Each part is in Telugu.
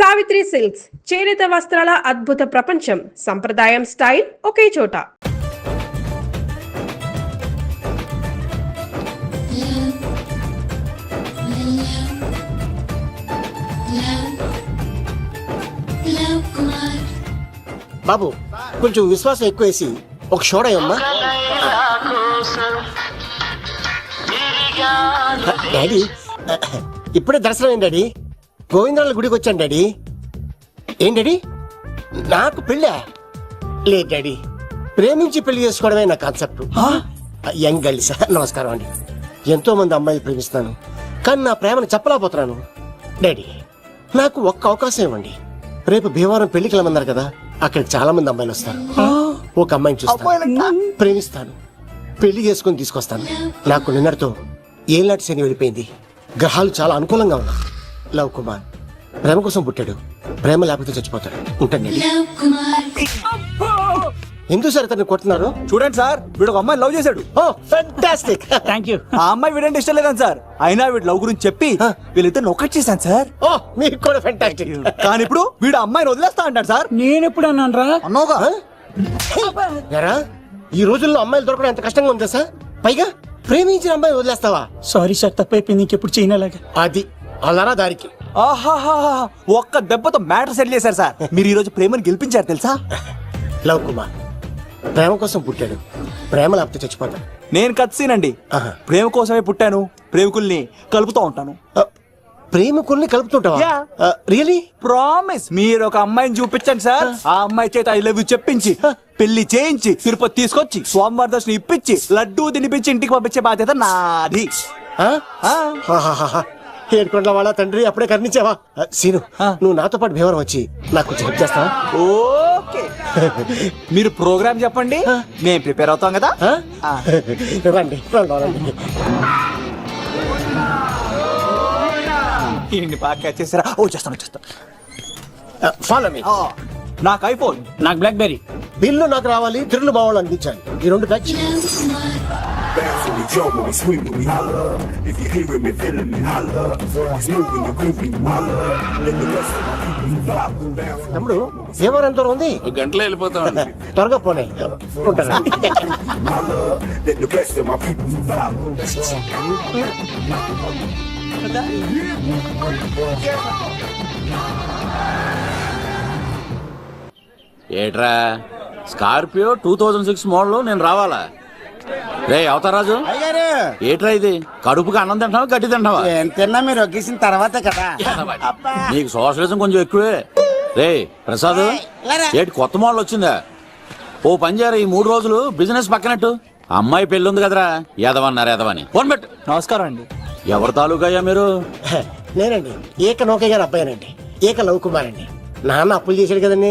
సావిత్రి సిల్క్స్ చేనేత వస్త్రాల అద్భుత ప్రపంచం. సంప్రదాయం స్టైల్ ఒకే చోట. బాబు కొంచెం విశ్వాసం ఎక్కువేసి ఒక షోడయమ్మా. డాడీ ఇప్పుడే దర్శనం ఏం డాడీ? గోవిందరాల గుడికి వచ్చాను డాడీ. ఏం డాడీ నాకు పెళ్ళా? లేదు డాడీ, ప్రేమించి పెళ్లి చేసుకోవడమే నా కాన్సెప్ట్. యంగ్ గర్ల్స్ నమస్కారం అండి. ఎంతో మంది అమ్మాయిలు ప్రేమిస్తాను, కానీ నా ప్రేమను చెప్పలేకపోతున్నాను. డాడీ నాకు ఒక్క అవకాశం ఇవ్వండి. రేపు భీమవరం పెళ్లికి వెళ్ళమన్నారు కదా, అక్కడికి చాలా మంది అమ్మాయిలు వస్తారు. ఒక అమ్మాయిని చూస్తాను, ప్రేమిస్తాను, పెళ్లి చేసుకుని తీసుకొస్తాను. నాకు నిన్నటితో ఏళ్ళనాటి శని వెళ్ళిపోయింది. గ్రహాలు చాలా అనుకూలంగా ఉన్నాయి. లవ్ కుమార్ ప్రేమ కోసం పుట్టాడు, ప్రేమ లేకపోతే చచ్చిపోతాడు. ఉంటాను. ఎందుకు సార్ అతన్ని కొడుతున్నారు? చూడండి సార్, వీడు ఒక అమ్మాయి లవ్ చేశాడు. Oh fantastic. థాంక్యూ. ఆ అమ్మాయి వీడంటే ఇష్టం లేదని సార్, అయినా వీడు లవ్ గురించి చెప్పి వీళ్ళిద్దరు ఒకటి చేశాను సార్. ఓ మీకు కూడా ఫెంటాస్టిక్. కానీ ఇప్పుడు వీడు అమ్మాయిని వదిలేస్తా అంటాడు సార్. నేను ఎప్పుడు అన్నాను రా? అన్నోగా ఎరా ఈ రోజుల్లో అమ్మాయిలు దొరకడం ఎంత కష్టంగా ఉందా సార్? పైగా ప్రేమించిన అమ్మాయి వదిలేస్తావా? సారీ సార్, తప్పైపోయింది. ఇంకెప్పుడు చేయనలాగా. అది అలారా దారికి. ఆహాహా, ఒక్క దెబ్బతో మ్యాటర్ సెటిల్ చేశారు సార్. మీరు ఈ రోజు ప్రేమను గెలిపించారు తెలుసా? లవ్ కుమార్ ప్రేమ కోసం పుట్టాడు, ప్రేమ లేకపోతే చచ్చిపోతాడు. నేను కత్సీనండి. ఆహా. ప్రేమ కోసమే పుట్టాను, ప్రేమికుల్ని కలుపుతూ ఉంటాను. ప్రేమికుల్ని కలుపుతుంటావా? Yeah. రియలీ? ప్రామిస్. మీరు ఒక అమ్మాయిని చూపించండి సార్, ఆ అమ్మాయి చేత ఐ లవ్ యూ చెప్పించి పెళ్లి చేయించి తిరుపతి తీసుకొచ్చి స్వామివారి దర్శనం ఇప్పించి లడ్డూ తినిపించి ఇంటికి పంపించే బాధ్యత నాది. ఏడుకొండల వాళ్ళ తండ్రి అప్పుడే కర్ణించావా? సీను నువ్వు నాతో పాటు భీవరం వచ్చి నాకు కొంచెం హెల్ప్ చేస్తావా? ఓకే, మీరు ప్రోగ్రామ్ చెప్పండి, మేము ప్రిపేర్ అవుతాం కదా. రండి రండి. ఈయన్ని బాగా క్యాచ్ చేస్తారా? ఓ చేస్తాను. Follow me. నాకు ఐఫోన్, నాకు బ్లాక్ బెర్రీ. బిల్లు నాకు రావాలి, తిరులు బావాళ్ళు అందించాలి. ఈ రెండు ప్యాచ్. తమ్ముడు భీమవరం ఎంత దూరం ఉంది? గంటలో వెళ్ళిపోతాం. త్వరగా పోనీ. ఉంటాను. ఏట్రా స్కార్పియో 2006 మోడల్ నేను రావాలా? రే అవతారాజు, ఏట్రా ఇది? కడుపుకి అన్నం తింటావా గడ్డి తింటావా? తిన్నా మీరు ఒగ్గేసిన తర్వాతే కదా. నీకు సోషలిజం కొంచెం ఎక్కువే. రే ప్రసాద్, ఏటి కొత్త మోడల్ వచ్చిందా? ఓ పని చేయరా, ఈ 3 రోజులు బిజినెస్ పక్కనట్టు. అమ్మాయి పెళ్లి ఉంది కదరా, ఎదవన్నారు ఎదవని. ఫోన్ పెట్టు. నమస్కారం అండి. ఎవరి తాలూకయ్యా మీరు? నేనండి, ఏక నౌకయ్య గారు అబ్బాయినండి. ఏక లవ్ కుమార్ అండి. నాన్న అప్పులు చేశాడు కదండి,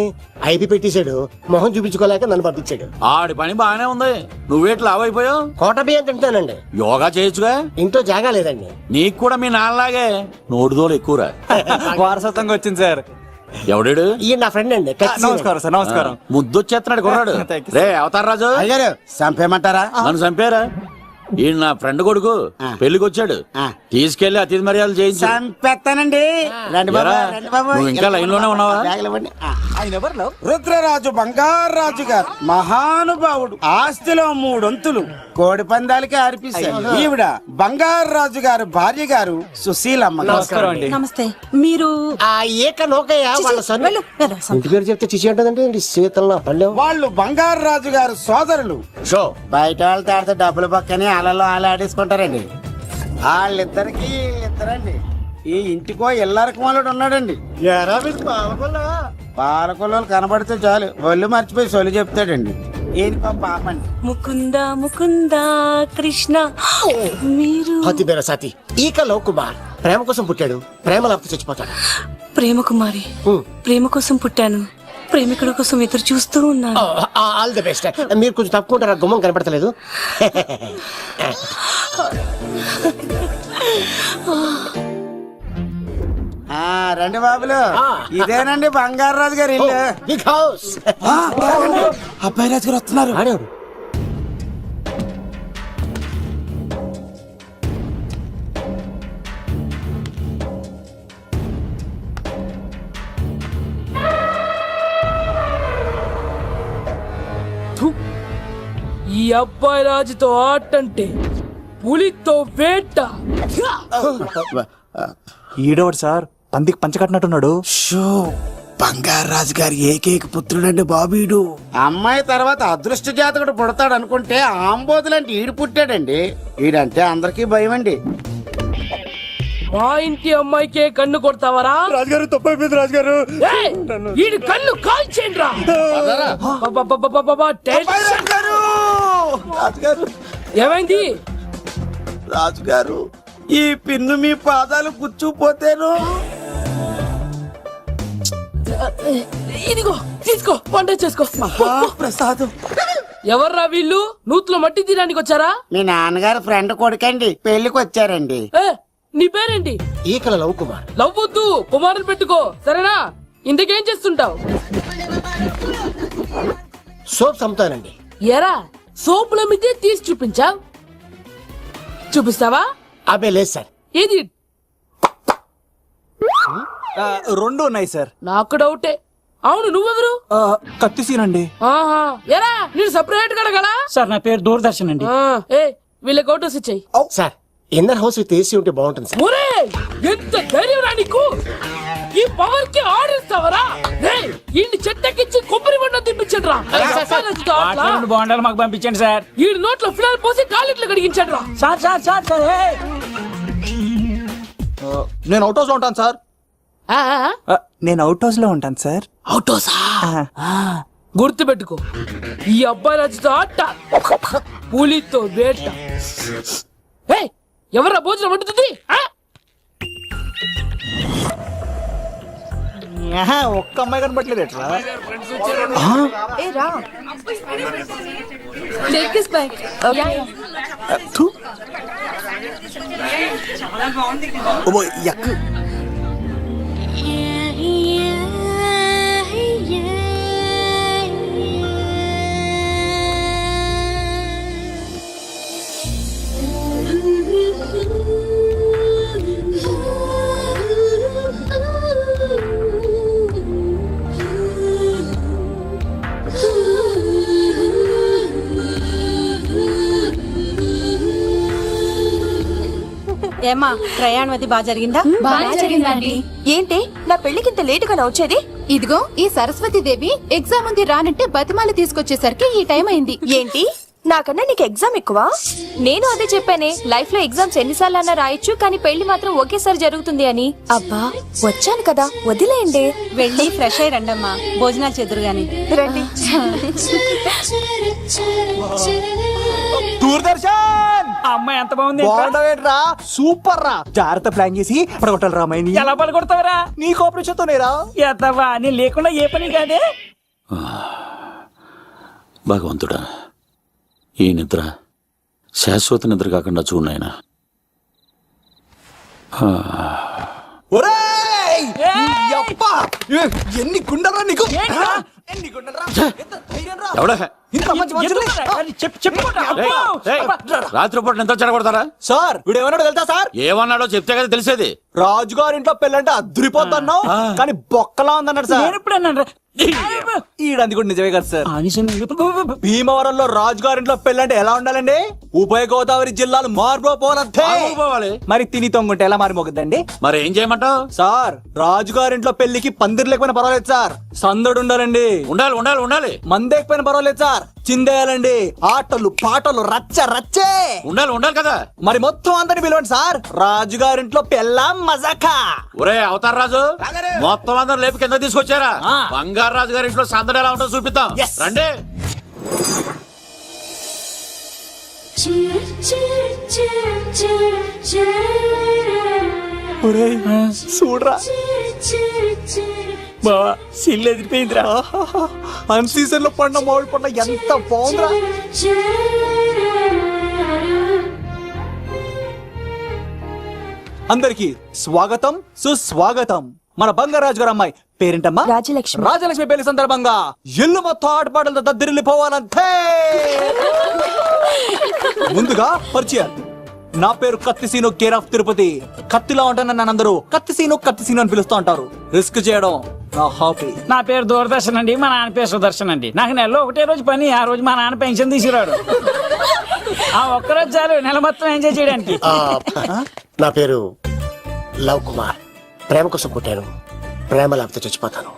ఐపీ పెట్టేశాడు. మొహం చూపించుకోలేక నన్ను పంపించాడు. ఆడి పని బాగానే ఉంది, నువ్వేట్లు లావైపోయావు. కోట బియ్యం తింటానండి. యోగా చేయొచ్చుగా. ఇంట్లో జాగా లేదండి. నీకు కూడా మీ నాన్నలాగే నోటిదోలు ఎక్కువరా. వారసత్వంగా వచ్చింది సార్. ఎవడాడు? ఈయన నా ఫ్రెండ్ అండి. నమస్కారం సార్. నమస్కారం. ముద్దొచ్చేస్తున్నాడు కొన్నాడు. Thank you, రే అవతార్ రాజు, అయ్యారు చంపేయమంటారా? నన్ను చంపారా? ఈయన నా ఫ్రెండ్ కొడుకు పెళ్లికి వచ్చాడు, తీసుకెళ్లి అతిథి మర్యాదలు చేయించు. చంపేస్తానండి. రండి బాబు, ఎరా, రండి బాబు. నువ్వు ఇంకా లైన్ లోనే ఉన్నావా? బ్యాగులు ఇవ్వండి. ఆయన ఎవరు? రుద్రరాజు బంగారాజు గారు మహానుభావుడు. ఆస్తిలో 3 వంతులు కోడి పందాలకి అర్పిస్తారు. ఈవిడ బంగారాజు గారు భార్య గారు సుశీలమ్మ. నమస్కారం అండి. నమస్తే. మీరు ఆ ఏక నౌకయ్య వాళ్ళ సన్. వెళ్ళు, వెళ్ళు, సన్. ఇంటి పేరు చెప్తే చిచి అంటదండి. శీతల పల్లెం. వాళ్ళు బంగారాజు గారు సోదరులు. షో బయట వాళ్ళతో ఆడితే డబ్బులు పక్కనే అలలో ఆడేసుకుంటారండి. వాళ్ళిద్దరికి ఇద్దరండి. ఈ ఇంటికో ఇల్లరకం వాళ్ళడు ఉన్నాడండి. పాలకొల్లు కనబడితే చాలు ఒళ్ళు మర్చిపోయి సొలి చెప్తాడండి. ఈయన పాపండి. ముకుంద ముకుంద కృష్ణ. మీరు హతి బేర సాతి. ఈక లవ్ కుమార్ ప్రేమ కోసం పుట్టాడు, ప్రేమ లేకపోతే చచ్చిపోతాడు. ప్రేమ కుమారి. ప్రేమ కోసం పుట్టాను, ప్రేమికుడు కోసం ఎదురు చూస్తూ ఉన్నాను. All the best. మీరు కొంచెం తప్పుకుంటారా? గుమ్మం కనపడతలేదు. రండి బాబులు, ఇదేనండి బంగారాజు గారు ఇల్లు. Big house. అబ్బాయి రాజు గారు వస్తున్నారు. ఆడేవాడు అబ్బాయి రాజుతో ఆట అంటే పులితో వేట. ఈడోడు సార్ పందికి పంచకట్టినట్టున్నాడు. షో బంగారాజు గారి ఏకైక పుత్రుడండి బాబీడు. అమ్మాయి తర్వాత అదృష్ట జాతకుడు పుడతాడు అనుకుంటే ఆంబోతులంటే ఈడు పుట్టాడండి. ఈడంటే అందరికీ భయం అండి. మా ఇంటి అమ్మాయికే కన్ను కొడతావరా? రాజుగారు తప్పైపోయింది రాజుగారు. ఏయ్, ఈడి కన్ను కాల్చేయండి రా. రాజుగారు ఏమైంది? రాజుగారు ఈ పిన్ను మీ పాదాలు గుచ్చుకుపోతేను. ఇదిగో తీసుకో, వంట చేసుకో. ప్రసాదం. ఎవర్రా వీళ్ళు? నూతులో మట్టి తీయడానికి వచ్చారా? మీ నాన్నగారు ఫ్రెండ్ కొడుకండి, పెళ్లికి వచ్చారండి. ఏ, నీ పేరేంటి? ఈకల లవ్ కుమార్. లవ్వొద్దు, కుమారుని పెట్టుకో, సరేనా? ఇంతకేం చేస్తుంటావు? సోప్స్ అమ్ముతానండి. ఎరా సోపుల మీద తీసి చూపించావు, చూపిస్తావా? అబ్బే లేదు సార్. ఏది? రెండు ఉన్నాయి సార్. నాకు డౌటే. అవును, నువ్వెవరు? కత్తిసీనండి. ఆహా, ఎరా నేను సపరేట్ కడగలా? సార్ నా పేరు దూరదర్శన్ అండి. ఏ వీళ్ళకి అవుటోస్ ఇచ్చాయి. Sir inner house with AC ఉంటే బాగుంటుంది సార్. ఒరే ఎంత ధైర్యం రా నీకు! ఈ పవర్ కి ఆడిస్తావరా? ఈ చెట్టెక్కించి కొబ్బరి బండ తిప్పించండి రా. రెండు బాండాలు మాకు పంపించండి సార్. ఈ నోట్లో ఫినాల్ పోసి టాయిలెట్లు కడిగించండి రా. సార్ సార్ సార్ సార్ ఏయ్! నేను అవుట్ హౌస్ లో ఉంటాను సార్. నేను అవుట్ హౌస్ లో ఉంటాను సార్. అవుటోసా? గుర్తు పెట్టుకో, ఈ అబ్బాయి రాజుతో ఆట పులితో వేట. ఎవరా భోజనం వండుతుంది? ఒక్క అమ్మాయి కనబట్లేదు ఎట్లా? ఎక్కు. ఏమా ప్రయాణం అది బాగా జరిగిందా? బాగా జరిగిందండి. ఏంటి నా పెళ్లికి ఇంత లేటుగా వచ్చేది? ఇదిగో ఈ సరస్వతి దేవి ఎగ్జామ్ ఉంది రానంటే బతిమాలి తీసుకొచ్చేసరికి ఈ టైం అయింది. ఏంటి నాకన్నా నీకు ఎగ్జామ్ ఎక్కువ? నేను అదే చెప్పానే, లైఫ్ లో ఎగ్జామ్స్ ఎన్నిసార్లు అన్నా రాయొచ్చు, కానీ పెళ్లి మాత్రం ఒకేసారి జరుగుతుంది అని. అబ్బా వచ్చాను కదా, వదిలేయండి. వెళ్ళి ఫ్రెష్ అయ్యి రండమ్మా, భోజనాలు చెదురు గాని రండి. దూరదర్శన్ అమ్మాయి ఎంత బాగుంది. బాగుండవేట్రా? సూపర్ రా. జాగ్రత్త ప్లాన్ చేసి పడగొట్టాలి రామాయణి. ఎలా పలుకొడతావరా? నీ కోఆపరేషన్ తోనేరా. ఎత్తవా నీ లేకుండా ఏ పని కాదే. భగవంతుడా, ఈ నిద్ర శాశ్వత నిద్ర కాకుండా చూడనాయనా. ఒరేయ్! యప్ప! ఎన్ని గుండెలరా నీకు? ఎన్ని గుండెలరా? ఎంత ధైర్యం రా? ఎవడా? ఇంత మంచి మనుషుల్ని? రాత్రిపూట ఎంత చెడగొడతారా? సార్ వీడు ఏమన్నాడు తెలుసా సార్? ఏమన్నాడో చెప్తే కదా తెలిసేది. రాజుగారింట్లో పెళ్ళంటే అద్దరిపోతున్నావు, కానీ బొక్కలా ఉందన్నాడు సార్. నేను ఎప్పుడన్నా ఈడంది కూడా నిజమే కదా సార్. భీమవరంలో రాజుగారింట్లో పెళ్ళంటే ఎలా ఉండాలండి? ఉభయ గోదావరి జిల్లాలు మార్మోపోవాలంటే పోవాలి. మరి తిని తొంగుంటే ఎలా మారిమోగద్దండి? మరి ఏం చేయమంటావు? సార్ రాజుగారింట్లో పెళ్లికి పందిరి లేకపోయినా పర్వాలేదు సార్, సందడు ఉండాలండి. ఉండాలి ఉండాలి ఉండాలి. మందేకపోయినా పర్వాలేదు సార్, చిందేయాలండి. ఆటలు పాటలు రచ్చ రచ్చే ఉండాలి ఉండాలి కదా. మరి మొత్తం అందరిని పిలవండి సార్, రాజుగారింట్లో పెళ్ళాం మజాకా. ఒరే అవతార్ రాజు, మొత్తం అందరు లేపు కింద తీసుకొచ్చారా? బంగారు రాజు గారి ఇంట్లో సందడి ఎలా ఉంటుందో చూపిద్దాం. రండి. చూడరా బావా సిల్లు ఎదిరిపోయిందిరా. అన్ సీజన్ లో పండ మామిడి పండ ఎంత బాగుందిరా. అందరికి స్వాగతం సుస్వాగతం. మన బంగారాజు గారు అమ్మాయి పేరేంటమ్మా? రాజలక్ష్మి. రాజలక్ష్మి పెళ్లి సందర్భంగా ఇల్లు మొత్తం ఆటపాటలతో దద్దరిల్లిపోవాలంతే. ముందుగా పరిచయం, నా పేరు కత్తిసీను, కేర్ ఆఫ్ తిరుపతి. కత్తిలా ఉంటాను నన్ను అందరూ కత్తిసీను అని పిలుస్తూ ఉంటారు. రిస్క్ చేయడం నా హాబీ. నా పేరు దూరదర్శన్ అండి, మా నాన్న పేరు సుదర్శన్ అండి. నాకు నెలలో ఒకటే రోజు పని, ఆ రోజు మా నాన్న పెన్షన్ తీసుకురాడు. ఆ ఒక్కరోజు చాలు నెల మొత్తం ఎంజాయ్ చేయడానికి. నా పేరు లవ్ కుమార్. ప్రేమ కోసం పుట్టాను, ప్రేమ లేకపోతే చచ్చిపోతాను.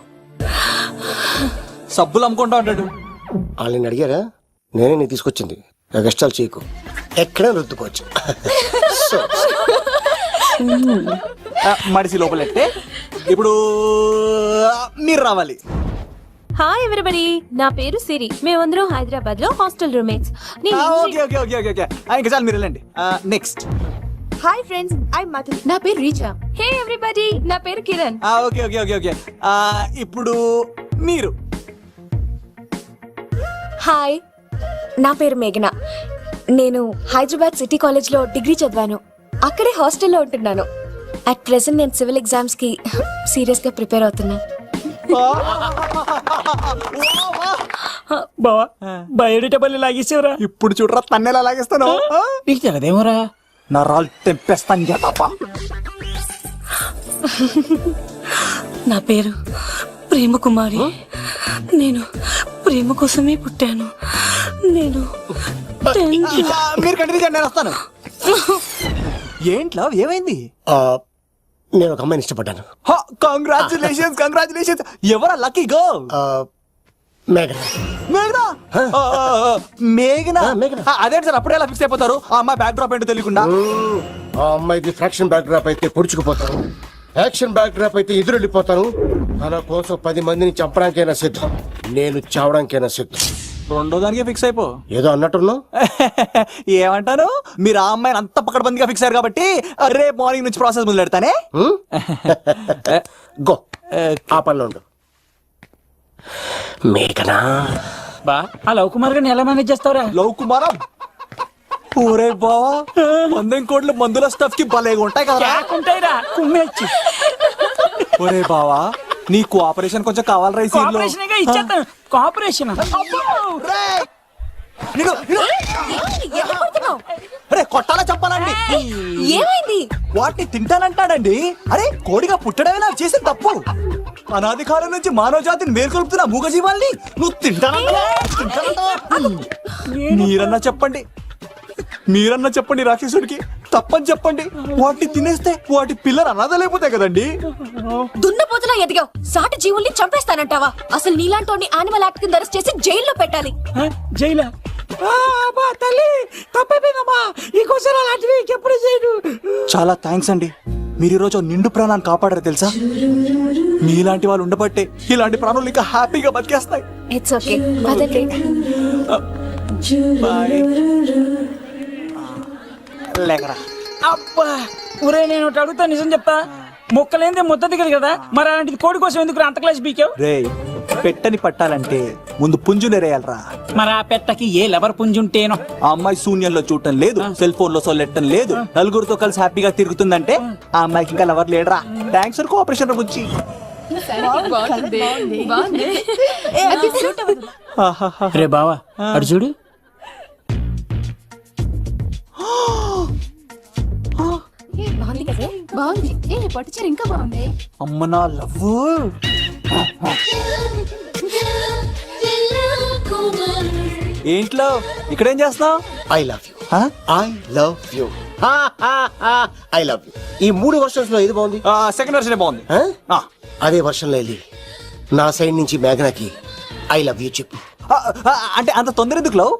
సబ్బులు అమ్ముకుంటా ఉంటాడు. వాళ్ళని అడిగారా? నేనే నీకు తీసుకొచ్చింది. కష్టాలు చేయకు, ఎక్కడ రుద్దుకోవచ్చు. మడిసి లోపలెట్టే. ఇప్పుడు మీరు రావాలి. హాయ్ ఎవ్రీబడి, నా పేరు సిరి. మేమందరం హైదరాబాద్ లో హాస్టల్ రూమ్మేట్స్. ఇంకా చాలు, మీరు వెళ్ళండి. Next. Hi friends, I Madhu. నా పేరు రీచా. హే ఎవ్రీబడి, నా పేరు కిరణ్. ఓకే. ఇప్పుడు మీరు. హాయ్, నా పేరు మేఘన. నేను హైదరాబాద్ సిటీ కాలేజ్ లో డిగ్రీ చదివాను. అక్కడే హాస్టల్లో ఉంటున్నాను. అట్ ప్రెసెంట్ నేను సివిల్ ఎగ్జామ్స్ కి సీరియస్ గా ప్రిపేర్ అవుతున్నా. బావా బయోడేటా లాగేసేవరా? ఇప్పుడు చూడరా తన్నెలా లాగేస్తాను. నీకు తెలదేమోరా? నా రాళ్ళు తెంపేస్తాను జటాపా. నా పేరు ప్రేమ కుమారి. నేను ప్రేమ కోసమే పుట్టాను. నేను మీరు కంటిన్యూ చేయండి, నేను వస్తాను. ఏంట్లో ఏమైంది? నేను ఒక అమ్మాయిని ఇష్టపడ్డాను. కంగ్రాచులేషన్స్. ఎవరా లక్కీ గర్ల్? మేఘనా. అదే సార్, అప్పుడే ఎలా ఫిక్స్ అయిపోతారు? ఆ అమ్మాయి బ్యాక్ డ్రాప్ ఏంటో తెలియకుండా. ఆ అమ్మాయికి ఫ్రాక్షన్ బ్యాక్ డ్రాప్ అయితే పొడుచుకుపోతాను, యాక్షన్ బ్యాక్ డ్రాప్ అయితే ఎదురెళ్ళిపోతాను. తన కోసం 10 మందిని చంపడానికైనా సిద్ధం, నేను చావడానికైనా సిద్ధం. రెండో దానికి ఫిక్స్ అయిపో. ఏదో అన్నట్టున్నావు. ఏమంటాను? మీరు ఆ అమ్మాయిని అంత పక్కడబందిగా ఫిక్స్ అయ్యారు కాబట్టి రేపు మార్నింగ్ నుంచి ప్రాసెస్ మొదలు పెడతానే. గో, ఆ పనిలో ఉండు. మేఘనా. బా, ఆ లవ్ కుమార్ గారిని ఎలా మేనేజ్ చేస్తావురా? లవ్ కుమారం. ఊరే బావా, 100 కోట్ల మందుల స్టఫ్ కి భలేగా ఉంటాయి కదా. ఉంటాయిరా, కుమ్మేచ్చి. ఒరే బావా, నీ కోఆపరేషన్ కొంచెం కావాలరా. కోఆపరేషన్ ఇచ్చేస్తాను. కోఆపరేషన్ అరే కొట్టాలా చెప్పాలండి? ఏమైంది? వాటిని తింటానంటాడండి. అరే కోడిగా పుట్టడమే నాకు చేసిన తప్పు. అనాది కాలం నుంచి మానవ జాతిని మేల్కొల్పుతున్న మూగజీవాల్ని నువ్వు తింటానంటావా? మీరన్నా చెప్పండి రాక్షసుడికి. తప్పని చెప్పండి. వాటిని తినేస్తే వాటి పిల్లలు అనాథలైపోతాయి కదండి. దున్నపోతులా ఎదిగావు, సాటి జీవుల్ని చంపేస్తానంటావా? అసలు నీలాంటి యానిమల్ యాక్ట్ కింద అరెస్ట్ చేసి జైల్లో పెట్టాలి. జైలా? తల్లి తప్పైపోయిందమ్మా, ఇంకోసారి అలాంటివి ఎప్పుడు చేయడు. చాలా థ్యాంక్స్ అండి, మీరు ఈరోజు నిండు ప్రాణాన్ని కాపాడారు తెలుసా. మీలాంటి వాళ్ళు ఉండబట్టే ఇలాంటి ప్రాణులు ఇంకా హ్యాపీగా బతికేస్తాయి. ఇట్స్ ఓకే, పదండి. లేకరా. అబ్బా ఒరే, నేను ఒకటి అడుగుతా, నిజం చెప్తా. మొక్కలేందే ముద్ద దిగదు కదా, మరి అలాంటిది కోడి కోసం ఎందుకు అంత క్లాస్ బీకావు? రే, పెట్టని పట్టాలంటే ముందు పుంజునేరేయాలరా. మరి ఆ పెట్టకి ఏ లవర్ పుంజుంటేనో. ఆ అమ్మాయి శూన్యంలో చూడటం లేదు, సెల్ ఫోన్ లో సొల్లెట్టం లేదు, నలుగురితో కలిసి హ్యాపీగా తిరుగుతుందంటే ఆ అమ్మాయికి ఇంకా లవర్ లేడరా. థ్యాంక్స్ ఫర్ కోఆపరేషన్ గురించి. రే బావా, అడు చూడు. బాగుంది. పట్టుచీర ఇంకా బాగుంది. అమ్మ నా లవ్. ఏంట్లో ఇక్కడేం చేస్తున్నావు? I love you. I love you. I love you. ఈ 3 వర్షన్స్ లో ఏది బాగుంది? సెకండ్ వర్షన్ బాగుంది. అదే వర్షంలో వెళ్ళి నా సైడ్ నుంచి మేఘనాకి ఐ లవ్ యూ చెప్పు. అంటే అంత తొందర ఎందుకు లవ్?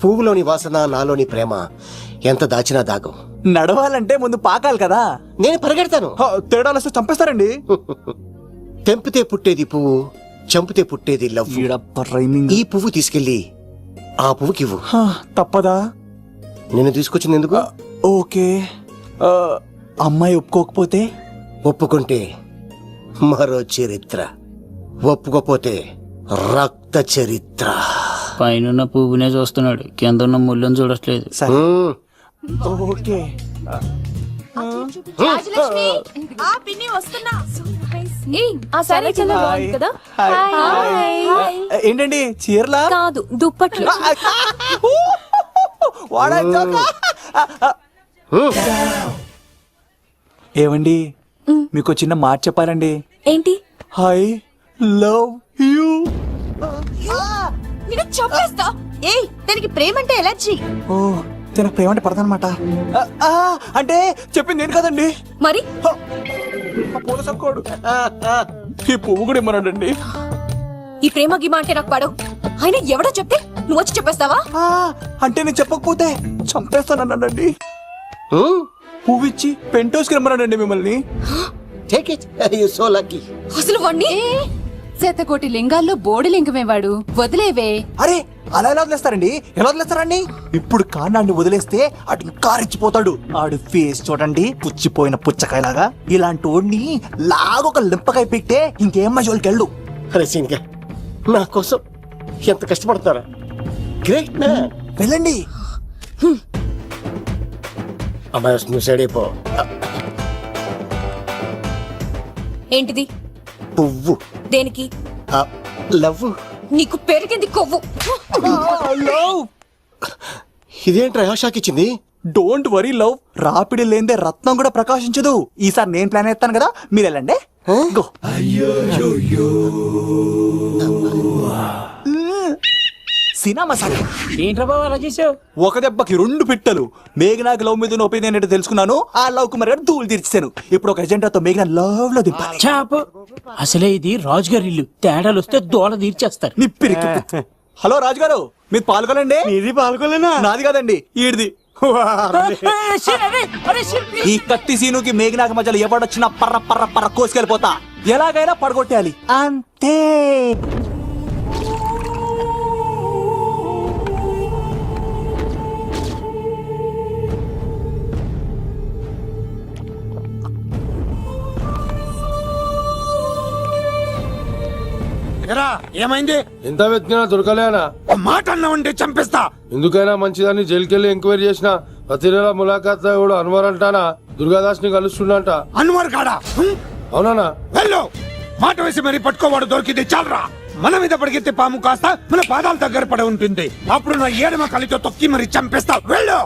పువ్వులోని వాసన, నాలోని ప్రేమ ఎంత దాచినా దాగం. నడవాలంటే ముందు పాకాలి కదా. నేను పరిగెడతాను. తేడాలు వస్తే చంపేస్తారండి. తెంపితే పుట్టేది పువ్వు, చంపితే పుట్టేది లవ్. ఈ పువ్వు తీసుకెళ్ళి ఆ పువ్వుకి ఇవ్వు. తప్పదా? నేను తీసుకొచ్చింది ఎందుకు? ఓకే. అమ్మాయి ఒప్పుకోకపోతే? ఒప్పుకుంటే మరో చరిత్ర, ఒప్పుకోపోతే రక్త చరిత్ర. పైన పువ్వునే చూస్తున్నాడు, కింద ఉన్న ముళ్ళని చూడట్లేదు. ఓకే. రాజలక్ష్మి, ఆ పిన్ని వస్తున్నా. ఆ సారీ చాలా బాగుంది కదా. ఏంటండి చీరలా? కాదు, దుప్పట్లు. ఏమండి మీకు చిన్న మాట చెప్పాలండి. ఏంటి? I love you. నిన్ను చంపేస్తా. ఏయ్, దానికి ప్రేమ అంటే ఎలర్జీ. ఓ తనకు ప్రేమ అంటే పడదనమాట. అంటే చెప్పింది ఏంటి కదండి. మరి పూల సక్కోడు ఈ పువ్వు కూడా ఇమ్మన్నాడండి. ఈ ప్రేమ గిమ అంటే నాకు పడవు. అయినా ఎవడో చెప్తే నువ్వు వచ్చి చెప్పేస్తావా? అంటే నేను చెప్పకపోతే చంపేస్తానన్నాడండి. పువ్వు ఇచ్చి పెంటోస్కి రమ్మన్నాడండి మిమ్మల్ని. Take it, you so lucky. అసలు వాణ్ణి శతకోటి లింగాల్లో బోడి లింగమే వాడు. వదిలేవే. అరే అలా ఎలా వదిలేస్తారండి? ఎలా వదిలేస్తారండి? ఇప్పుడు కాన్నాన్ని వదిలేస్తే అటు ఇంకా రెచ్చిపోతాడు. ఆడు ఫేస్ చూడండి, పుచ్చిపోయిన పుచ్చకాయలాగా. ఇలాంటి వాడిని లాగొక లింపకాయ పెట్టే ఇంకేం మజోలికి వెళ్ళు. అరే సీన్గా, నా కోసం ఎంత కష్టపడతారా? Great man. వెళ్ళండి. అమ్మాయి వస్తుంది, సైడ్ అయిపో. ఏంటిది? పువ్వు. దేనికి? లవ్. నీకు పెరిగింది కొవ్వు. ఇదేంట్రా షాక్ ఇచ్చింది? డోంట్ వరీ లవ్, రాపిడి లేదే రత్నం కూడా ప్రకాశించదు. ఈసారి నేను ప్లాన్ ఎత్తాను కదా, మీరు వెళ్ళండి. గో. సినిమా సార్ ఏంట్రా బాబు అలా చేసావు? ఒక దెబ్బకి 2 పిట్టలు. మేఘనాకి లవ్ మీద ఒపీనియన్ ఏంటో తెలుసుకున్నాను. ఆ లవ్ కు మరి ధూళి తీర్చాను. ఇప్పుడు ఒక ఎజెండాతో మేఘన లవ్ లో దింపాలి. చాపు. అసలే ఇది రాజుగారి ఇల్లు, తేడాలు వస్తే దోళ తీర్చేస్తారు. నిప్పిరికి. హలో రాజుగారు, మీరు పాల్గొనండి. ఇది పాల్గొలేనా? నాది కాదండి, ఈడిది. ఈ కత్తి సీనుకి మేఘనాకి మధ్యలో ఎవడొచ్చినా పర్ర పర్ర పర్ర కోసుకెళ్ళిపోతా. ఎలాగైనా పడగొట్టాలి అంతే. ఏమైంది? ఎంత వెతికినా దొరకలేనా? మాట అన్నావంటే చంపేస్తా. ఎందుకైనా మంచిదని జైలుకెళ్ళి ఎంక్వైరీ చేసిన ప్రతి నెల ములాఖాత్ కూడా అన్వర్ అంటానా దుర్గాదాస్ ని కలుస్తుండంట. అన్వర్ కాడా? అవునా? వెళ్ళు. మాట వేసి మరి పట్టుకోవాడు దొరికింది చాలరా. మన మీద పడిగితే పాము కాస్త మన పాదాల దగ్గర పడి ఉంటుంది. అప్పుడు నా ఏడమ కలితో తొక్కి మరి చంపేస్తా. వెళ్ళు.